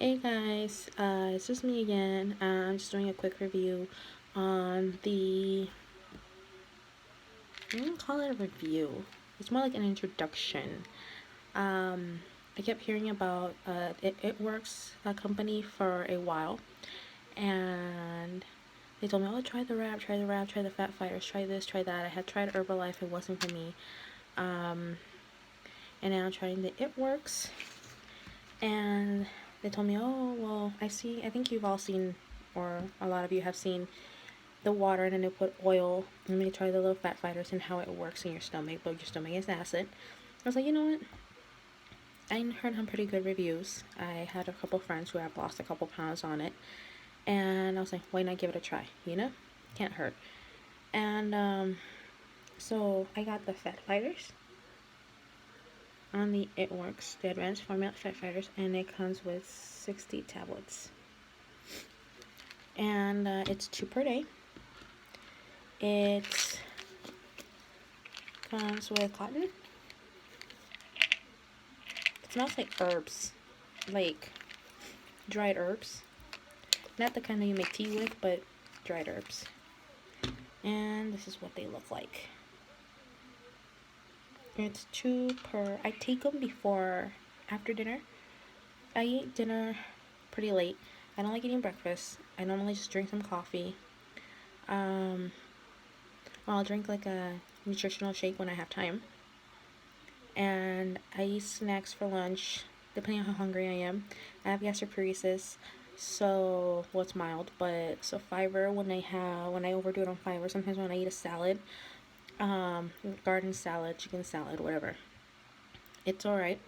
Hey guys, it's just me again. I'm just doing a quick review on I don't call it a review. It's more like an introduction. I kept hearing about It Works company for a while, and they told me, oh, try the wrap, try the wrap, try the Fat Fighters, try this, try that. I had tried Herbalife, it wasn't for me. And now I'm trying the It Works, and they told me, oh, well, I think you've all seen, or a lot of you have seen, the water, and then they put oil, and they try the little Fat Fighters and how it works in your stomach, but your stomach is acid. I was like, you know what? I heard some pretty good reviews. I had a couple friends who have lost a couple pounds on it, and I was like, why not give it a try? Can't hurt. And so I got the Fat Fighters on the It Works, the Advanced Formula Fat Fighters, and it comes with 60 tablets. And it's 2 per day. It comes with cotton. It smells like herbs, like dried herbs. Not the kind that you make tea with, but dried herbs. And this is what they look like. It's 2 per. I take them after dinner. I eat dinner pretty late. I don't like eating breakfast. I normally just drink some coffee. I'll drink like a nutritional shake when I have time. And I eat snacks for lunch, depending on how hungry I am. I have gastroparesis, so it's mild, but so fiber when I overdo it on fiber. Sometimes when I eat a salad, garden salad, chicken salad, whatever, it's alright.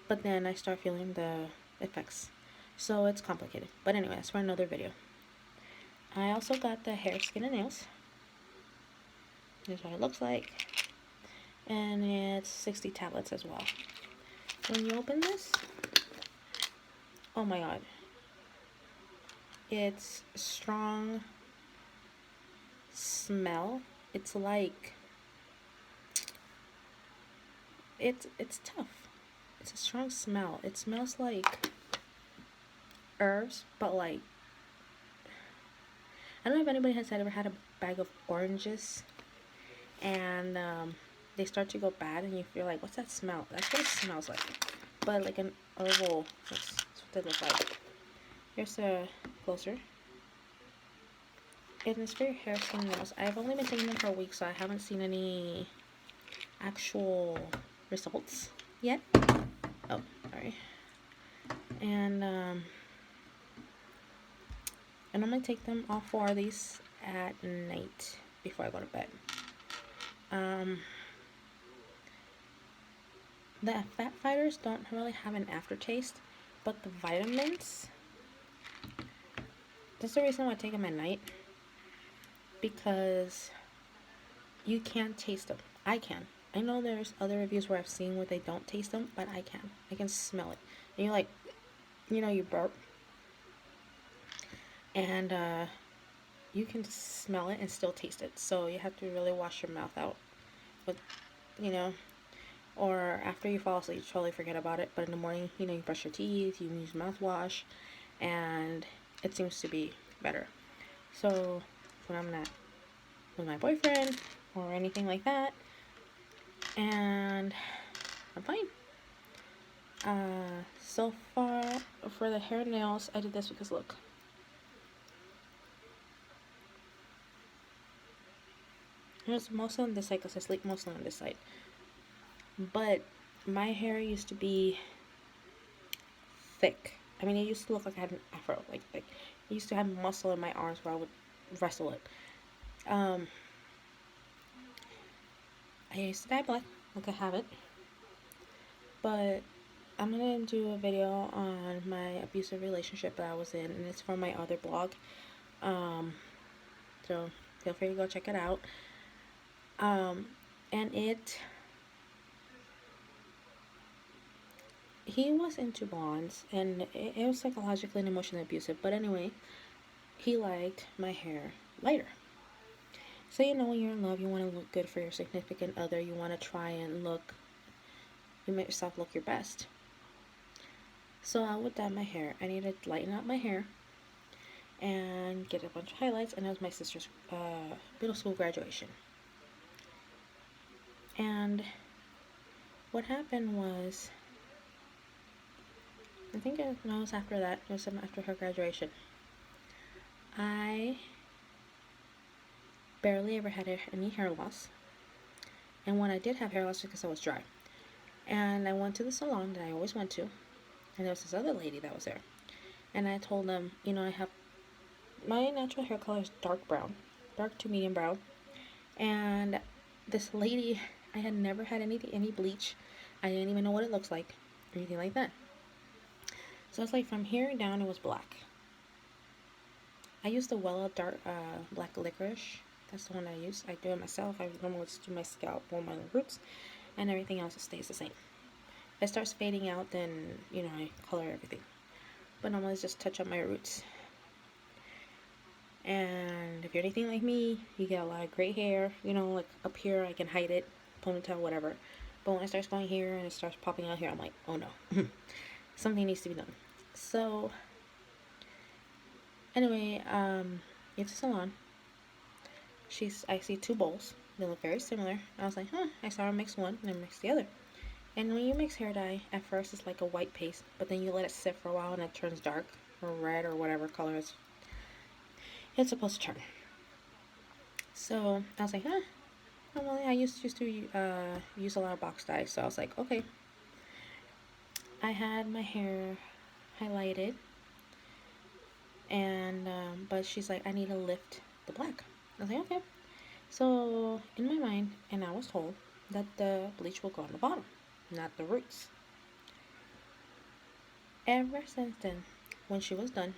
But then I start feeling the effects, so it's complicated. But anyway, that's for another video. I also got the hair, skin, and nails. Here's what it looks like. And it's 60 tablets as well. When you open this, oh my god, it's strong smell. It's like it's tough. It's a strong smell. It smells like herbs, but like, I don't know if anybody has ever had a bag of oranges and they start to go bad and you feel like, what's that smell? That's what it smells like, but like an herbal. That's what they look like. Here's a closer. And it's for your hair, skin, and nails. I've only been taking them for a week, so I haven't seen any actual results yet. Oh, sorry. And I normally take them, all 4 of these, at night before I go to bed. The Fat Fighters don't really have an aftertaste, but the vitamins, that's the reason why I take them at night, because you can't taste them. I can. I know there's other reviews where I've seen where they don't taste them, but I can. I can smell it. And you're like, you burp, and you can smell it and still taste it. So you have to really wash your mouth out with, or after you fall asleep, you totally forget about it. But in the morning, you brush your teeth, you use mouthwash, and it seems to be better. So when I'm not with my boyfriend or anything like that, and I'm fine. So far for the hair, nails, I did this because look. It's mostly on this side because I sleep mostly on this side. But my hair used to be thick. I mean, it used to look like I had an afro, like thick. I used to have muscle in my arms where I would wrestle it. I used to dye black, like I have it. But I'm gonna do a video on my abusive relationship that I was in, and it's from my other blog. So feel free to go check it out. And he was into blondes, and it was psychologically and emotionally abusive. But anyway, he liked my hair lighter. So when you're in love, you want to look good for your significant other. You want to try and you make yourself look your best. So I would dye my hair. I needed to lighten up my hair and get a bunch of highlights, and it was my sister's middle school graduation. And what happened was, I think it was after that, it was after her graduation. I barely ever had any hair loss, and when I did have hair loss, because I was dry. And I went to the salon that I always went to, and there was this other lady that was there. And I told them, I have my natural hair color is dark brown, dark to medium brown. And this lady, I had never had any bleach. I didn't even know what it looks like, or anything like that. So it's like from here down, it was black. I use the Wella dark black licorice. That's the one I use. I do it myself. I normally just do my scalp or my roots, and everything else stays the same. If it starts fading out, then I color everything. But normally it's just touch up my roots. And if you're anything like me, you get a lot of gray hair. Like up here, I can hide it, ponytail, whatever. But when it starts going here and it starts popping out here, I'm like, oh no, something needs to be done. So anyway, it's a salon. I see two bowls. They look very similar. I was like, I saw her mix one and then mix the other. And when you mix hair dye, at first it's like a white paste, but then you let it sit for a while and it turns dark or red or whatever color it's supposed to turn. So I was like, normally I used to use a lot of box dye, so I was like, okay. I had my hair highlighted, and but she's like, I need to lift the black. I was like, okay. So in my mind, and I was told that the bleach will go on the bottom, not the roots. Ever since then, when she was done,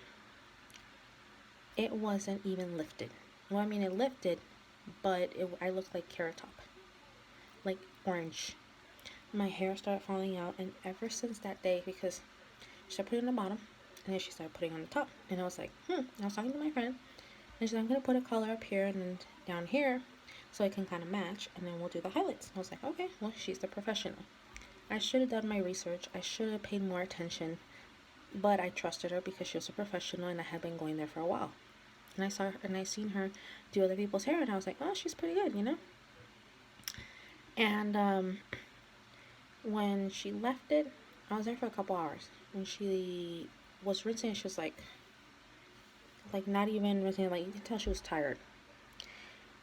it wasn't even lifted. Well, I mean, it lifted, but I looked like Carrot Top, like orange. My hair started falling out, and ever since that day, because she started putting it on the bottom, and then she started putting it on the top, and I was like, I was talking to my friend, and she's like, I'm gonna put a color up here and then down here, so it can kind of match, and then we'll do the highlights. I was like, okay, well, she's the professional. I should have done my research. I should have paid more attention, but I trusted her because she was a professional, and I had been going there for a while. And I saw her, and I seen her do other people's hair, and I was like, oh, she's pretty good. And when she left it, I was there for a couple hours. When she was rinsing, she was like not even rinsing. Like you can tell she was tired.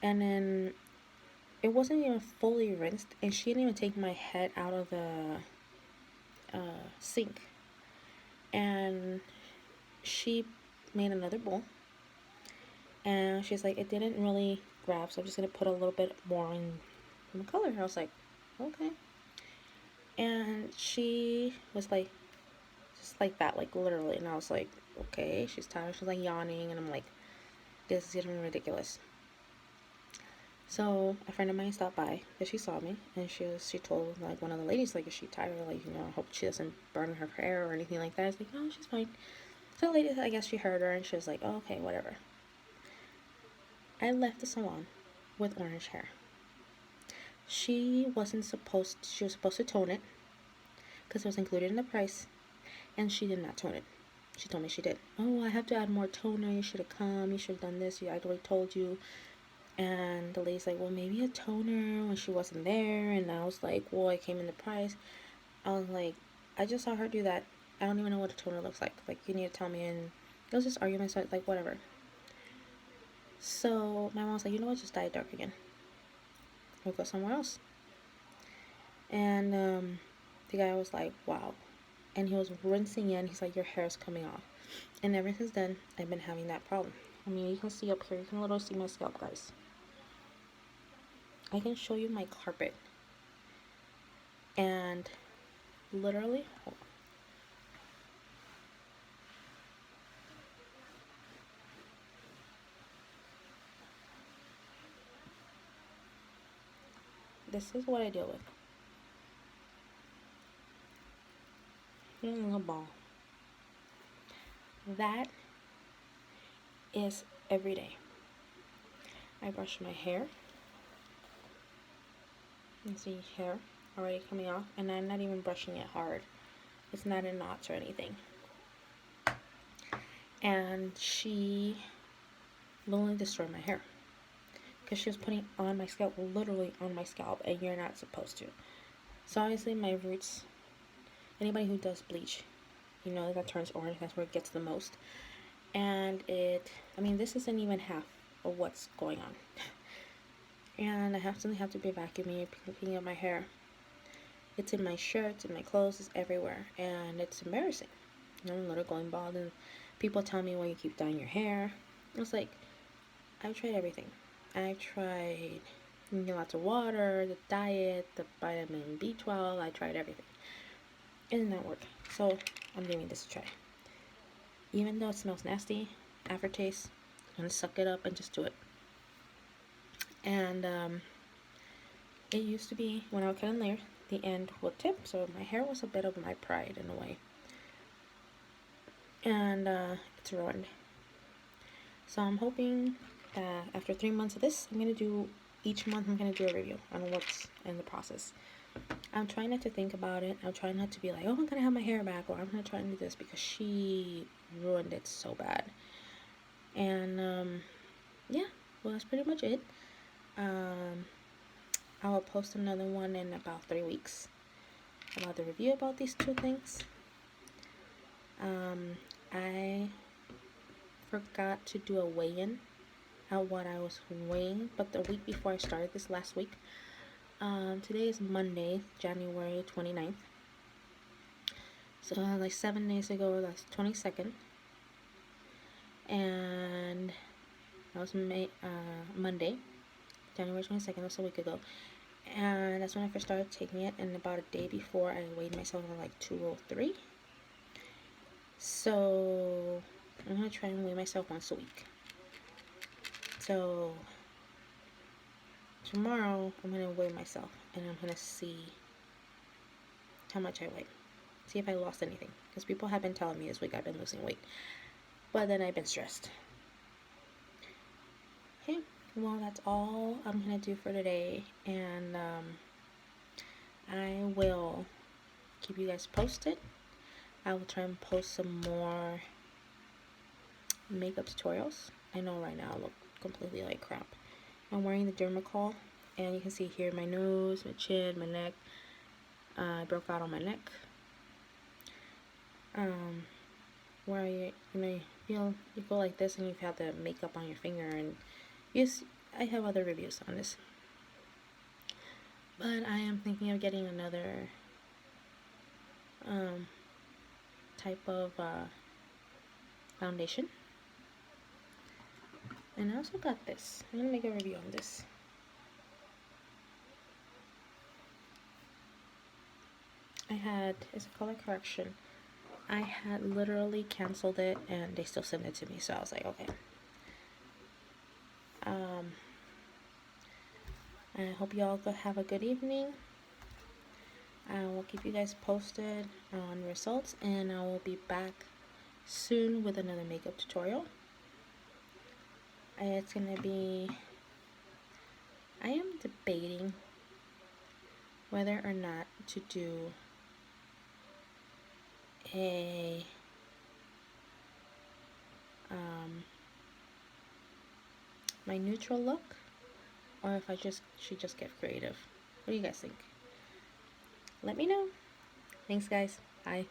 And then it wasn't even fully rinsed, and she didn't even take my head out of the sink. And she made another bowl, and she's like, it didn't really grab, so I'm just gonna put a little bit more in the color. I was like, okay. And she was like, just like that, like literally. And I was like, okay. She's tired. She's like yawning, and I'm like, this is getting ridiculous. So a friend of mine stopped by because she saw me, and she told like one of the ladies, like, is she tired? Like, I hope she doesn't burn her hair or anything like that. I was like, no, she's fine. So the lady, I guess she heard her, and she was like, oh, okay, whatever. I left the salon with orange hair. She was supposed to tone it because it was included in the price, and she did not tone it. She told me she did. Oh, I have to add more toner. You should have come. You should have done this. I already told you. And the lady's like, well, maybe a toner when she wasn't there. And I was like, well, it came in the price. I was like, I just saw her do that. I don't even know what a toner looks like. Like, you need to tell me. And it was just arguments, like, whatever. So my mom was like, you know what, just dye it dark again. We'll go somewhere else. And the guy was like, wow. And he was rinsing in. He's like, your hair's coming off. And ever since then, I've been having that problem. I mean, you can see up here. You can literally see my scalp, guys. I can show you my carpet. And literally, hold on. This is what I deal with. A ball. That is every day. I brush my hair. You see hair already coming off, and I'm not even brushing it hard. It's not in knots or anything. And she literally destroyed my hair because she was putting on my scalp, literally on my scalp, and you're not supposed to. So obviously my roots, anybody who does bleach, you know that turns orange. That's where it gets the most. And this isn't even half of what's going on. And I have to be vacuuming, picking up my hair. It's in my shirts, in my clothes, it's everywhere, and it's embarrassing. I'm literally going bald, and people tell me, "Well, you keep dyeing your hair." I was like, I've tried everything. I've tried drinking lots of water, the diet, the vitamin B12. I tried everything. It did not work. So I'm giving this a try. Even though it smells nasty, aftertaste, I'm gonna suck it up and just do it. And it used to be when I would cut in layer, the end would tip, so my hair was a bit of my pride in a way. And it's ruined. So I'm hoping that after 3 months of this, each month I'm gonna do a review on what's in the process. I'm trying not to think about it. I'm trying not to be like, oh, I'm gonna have my hair back, or I'm gonna try and do this, because she ruined it so bad. And yeah, well, that's pretty much it. I will post another one in about 3 weeks about the review about these two things. I forgot to do a weigh-in at what I was weighing, but the week before I started this last week, today is Monday, January 29th. So like 7 days ago, that's 22nd. And that was Monday, January 22nd, that's a week ago. And that's when I first started taking it, and about a day before I weighed myself at like 203. So I'm gonna try and weigh myself once a week. So tomorrow I'm gonna weigh myself, and I'm gonna see how much I weigh. See if I lost anything, because people have been telling me this week I've been losing weight, but then I've been stressed. Okay, well, that's all I'm gonna do for today, and I will keep you guys posted. I will try and post some more makeup tutorials. I know right now I look completely like crap. I'm wearing the Dermacol, and you can see here my nose, my chin, my neck. I broke out on my neck. Where you go like this, and you've had the makeup on your finger, and yes, I have other reviews on this. But I am thinking of getting another type of foundation. And I also got this. I'm gonna make a review on this. It's a color correction. I had literally canceled it, and they still sent it to me, so I was like, okay. I hope you all have a good evening. I will keep you guys posted on results, and I will be back soon with another makeup tutorial. It's gonna be, I am debating whether or not to do a my neutral look, or if I should just get creative. What do you guys think? Let me know. Thanks, guys. Bye.